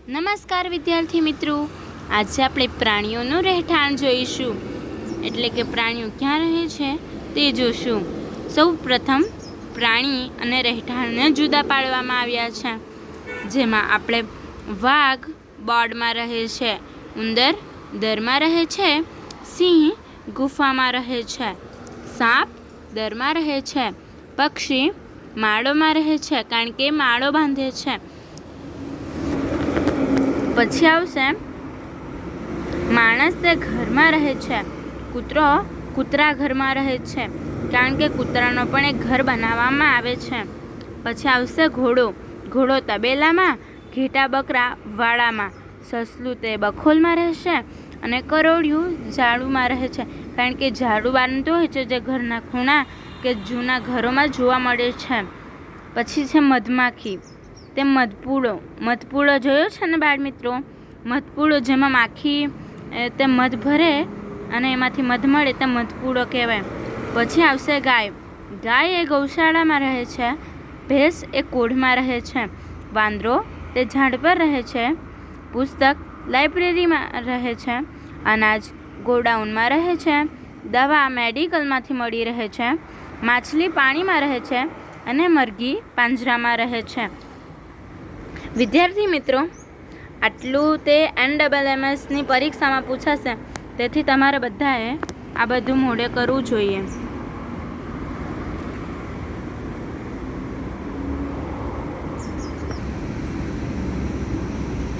નમસ્કાર વિદ્યાર્થી મિત્રો, આજે આપણે પ્રાણીઓનું રહેઠાણ જોઈશું, એટલે કે પ્રાણીઓ ક્યાં રહે છે તે જોશું. સૌ પ્રથમ પ્રાણી અને રહેઠાણને જુદા પાડવામાં આવ્યા છે, જેમાં આપણે વાઘ બોર્ડમાં રહે છે, ઉંદર દરમાં રહે છે, સિંહ ગુફામાં રહે છે, સાપ દરમાં રહે છે, પક્ષી માળોમાં રહે છે કારણ કે માળો બાંધે છે. પછી આવશે માણસ, તે ઘરમાં રહે છે. કૂતરો કૂતરા ઘરમાં રહે છે કારણ કે કૂતરાનો પણ એક ઘર બનાવવામાં આવે છે. પછી આવશે ઘોડો, ઘોડો તબેલામાં, ઘેટા બકરા વાડામાં, સસલું તે બખોલમાં રહેશે અને કરોડિયું ઝાડુમાં રહે છે કારણ કે ઝાડુ બાંધતું હોય છે જે ઘરના ખૂણા કે જૂના ઘરોમાં જોવા મળે છે. પછી છે મધમાખી, તે મધપૂડો જોયો છે ને બાળ મિત્રો? મધપૂડો જેમાં માખી તે મધ ભરે અને એમાંથી મધ મળે તે મધપૂડો કહેવાય. પછી આવશે ગાય, ગાય એ ગૌશાળામાં રહે છે, ભેંસ એ કોઢમાં રહે છે, વાંદરો તે ઝાડ પર રહે છે, પુસ્તક લાઇબ્રેરીમાં રહે છે, અનાજ ગોડાઉનમાં રહે છે, દવા મેડિકલમાંથી મળી રહે છે, માછલી પાણીમાં રહે છે અને મરઘી પાંજરામાં રહે છે. વિદ્યાર્થી મિત્રો, આટલું તે NSSની પરીક્ષામાં પૂછાશે, તેથી તમારે બધાએ આ બધું મોઢે કરવું જોઈએ.